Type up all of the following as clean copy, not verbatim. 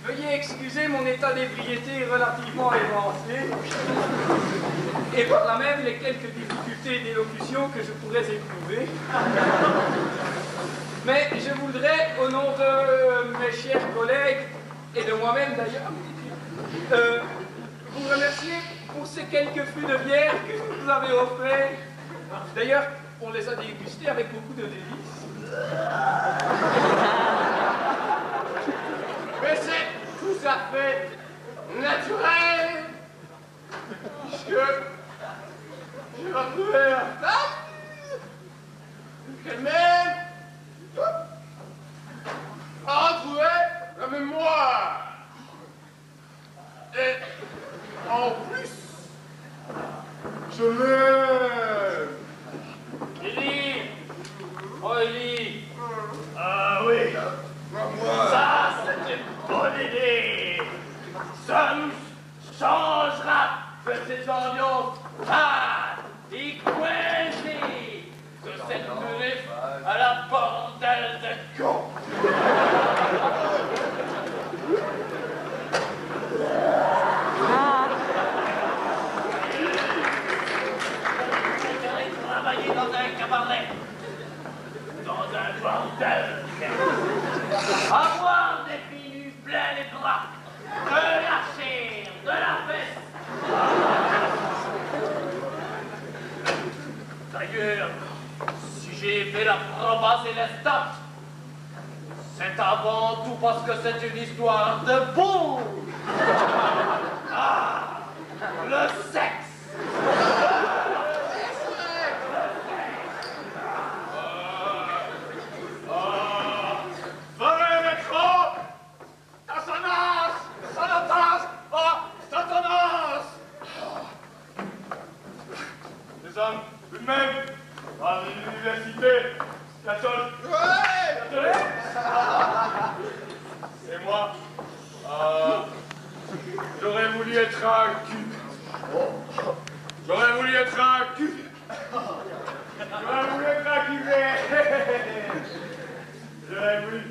Veuillez excuser mon état d'ébriété relativement avancé et par là même les quelques difficultés d'élocution que je pourrais éprouver. Mais je voudrais, au nom de mes chers collègues et de moi-même d'ailleurs, vous remercier pour ces quelques fûts de bière que vous nous avez offerts. D'ailleurs, on les a dégustés avec beaucoup de délices. Mais c'est tout à fait naturel, puisque j'ai retrouvé la femme qu'elle-même a retrouvé la mémoire. Et en plus, je l'aime. Élie! Oh, Élie! Ah oui, Ça, c'est une bonne idée! Ça nous changera de ces ambiances fades et coincées de cette griffe à la bordelle de con! Travailler dans un cabaret, dans un bordel, avoir des filles nues plein les bras, de la chair, de la fesse. D'ailleurs, si j'ai fait la probasse et l'estate, c'est avant tout parce que c'est une histoire de boue. Ah, le sexe. Même à l'université catholique. Et moi, j'aurais voulu être un cul. J'aurais voulu être un cul. J'aurais voulu être un curé. J'aurais voulu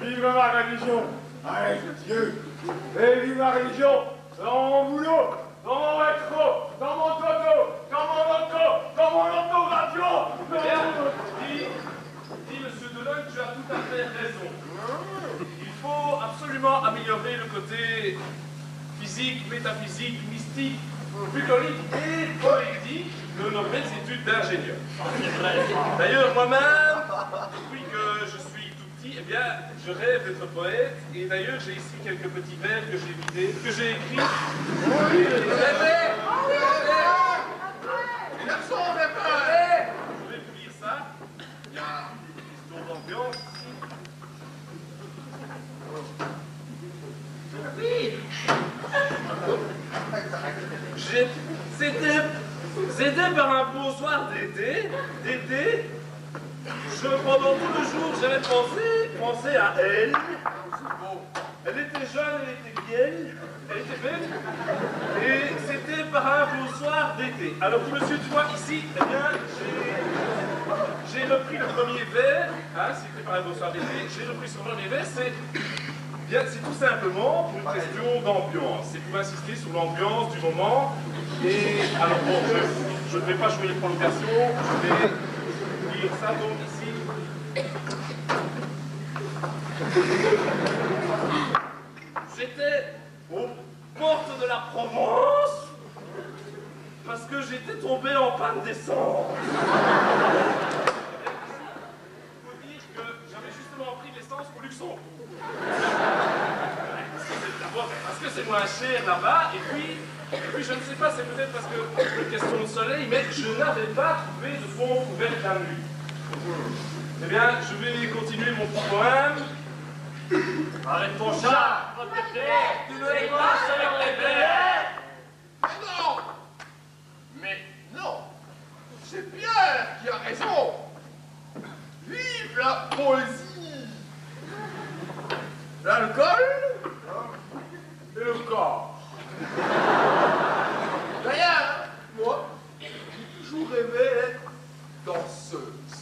vivre ma religion avec Dieu. Et vivre ma religion dans mon boulot, dans mon métro, dans mon toto, dans mon auto, dans mon auto-radio. Dis, monsieur Deleuze, tu as tout à fait raison. Il faut absolument améliorer le côté physique, métaphysique, mystique, bucolique et poétique de nos belles études d'ingénieur. D'ailleurs, moi-même, depuis que je suis tout petit, eh bien, je rêve d'être poète. Et d'ailleurs, j'ai ici quelques petits vers que j'ai vidés, que j'ai écrits. Les garçons, Je vais vous lire ça. Il y a une question d'ambiance ici. C'était par un beau soir d'été. Pendant tout le jour, j'avais pensé à elle. Elle était jeune, elle était vieille, elle était belle. Et c'était par un beau soir d'été. Alors, monsieur, tu vois, ici, eh bien, j'ai repris le premier vers. Hein, c'était par un beau soir d'été. J'ai repris ce premier vers. C'est tout simplement pour une question d'ambiance. C'est pour insister sur l'ambiance du moment. Et alors, bon, je ne vais pas jouer les prolongations. Je vais lire ça donc ici. J'étais aux portes de la Provence parce que j'étais tombé en panne d'essence. Il faut dire que j'avais justement pris de l'essence au Luxembourg. D'abord parce que c'est moins cher là-bas, et puis je ne sais pas, c'est peut-être parce que une question de soleil, mais je n'avais pas trouvé de fond couvert la nuit. Eh bien, je vais continuer mon petit poème. Arrête ton chat, votre terre, tu me les passes avec les verres. Mais non, c'est Pierre qui a raison. Vive la poésie. L'alcool et le corps. D'ailleurs, moi, j'ai toujours rêvé d'être danseuse.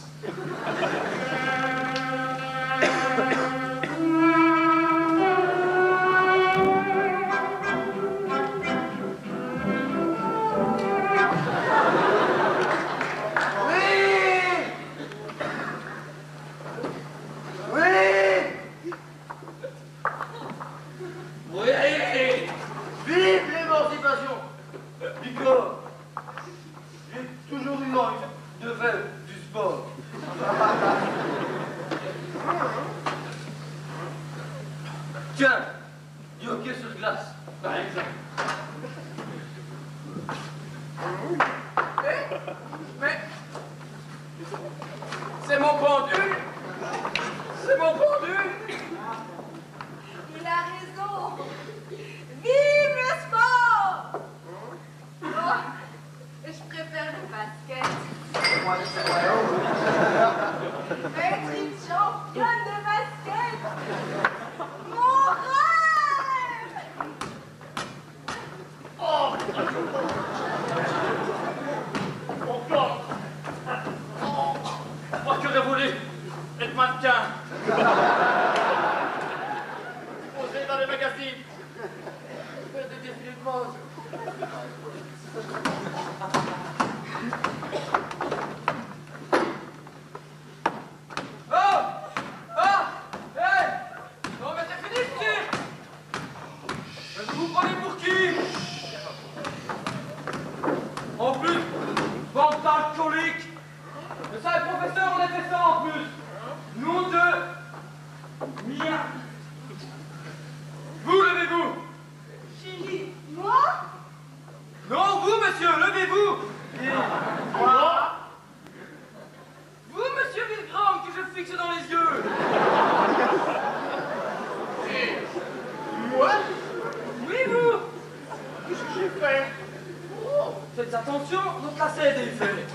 Tiens, du hockey sur glace, par exemple. Mais... C'est mon pendule. C'est mon pendule. Il a raison. Vive le sport. Oh, je préfère le basket. Être une championne de basket. Mon rêve. Oh! Encore! Oh! Moi qui aurais voulu être mannequin! Poser dans les magazines! Faire des défilés de mode! Oh! Ah! Hey! Non mais c'est fini ce tir! Mais vous prenez pour qui? En plus, bande d'alcooliques! Mais ça, le professeur, on a fait ça en plus! Nom de... Mia! Vous, levez-vous! Chérie, moi? Non, vous, monsieur, levez-vous! Et... Moi? Vous, monsieur Milgram, que je fixe dans les yeux! Et moi? Oui, vous! Qu'est-ce que j'ai fait? Oh, faites attention, notre lacet est défait.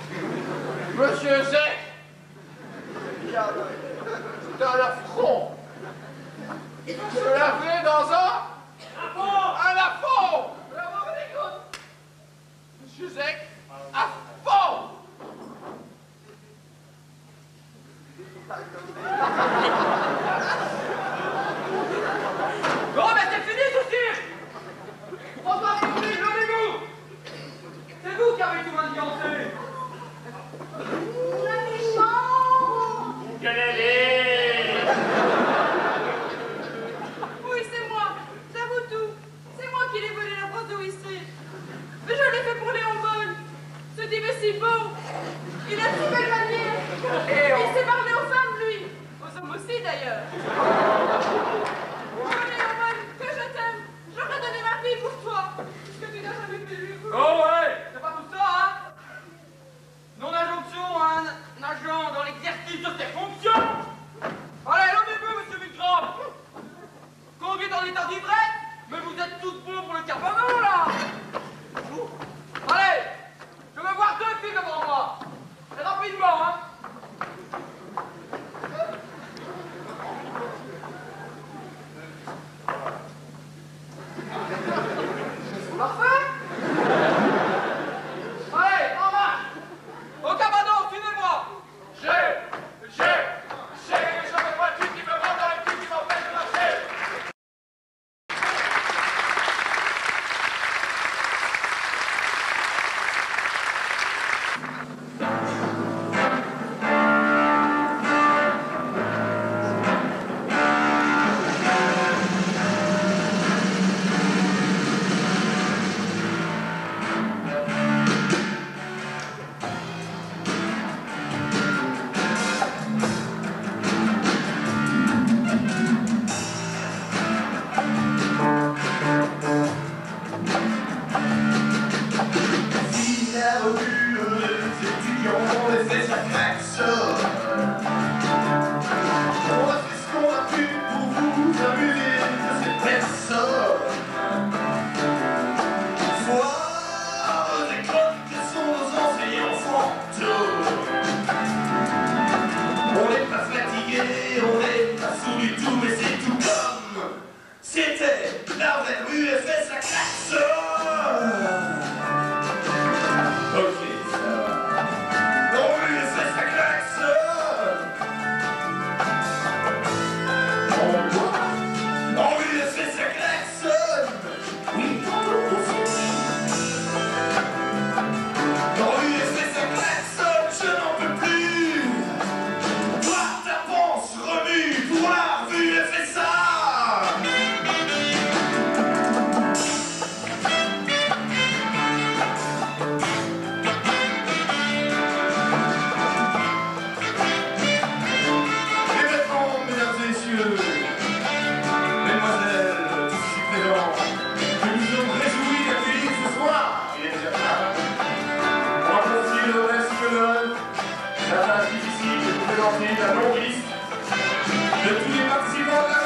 Monsieur Zek! Dans l'affront! Je l'avais dans un affront! Bravo, very good! Monsieur Zek, à fond! Non, mais c'est fini ce tir! François République, levez-vous! C'est vous qui avez tout manigancé! La méchante. Galéré! Oui, c'est moi. J'avoue tout. C'est moi qui l'ai volé la brosse de whisky. Mais je l'ai fait pour Léon Bol. Ce type est si beau. Il a si belle manière. Il sait parler aux femmes, lui. Aux hommes aussi, d'ailleurs. Oh, Léon Bol, que je t'aime. J'aurais donné ma fille pour toi. Ce que tu n'as jamais fait lui. Oh ouais, c'est pas tout ça, hein? Non-injonction à un agent dans l'exercice de ses fonctions! Allez, levez-vous, monsieur Milgram! Conduite en état d'ivresse? Mais vous êtes tous bons pour le cabanon, là! Allez! Je veux voir deux filles devant moi! Et rapidement, hein! Parfait! Allez, en marche! Au cabanon, suivez-moi! Je veux pas tout qui me rend dans le cul qui m'empêche de marcher! C'était la vraie rue FS la classe. Ok, ça va. La rue FS la classe. En quoi? La rue FS la classe. Oui, la rue FS la klaxonne, je n'en peux plus. Toi, ta panse remue pour la revue FSA. Les vêtements, mesdames et messieurs, mesdemoiselles. bâtiment de la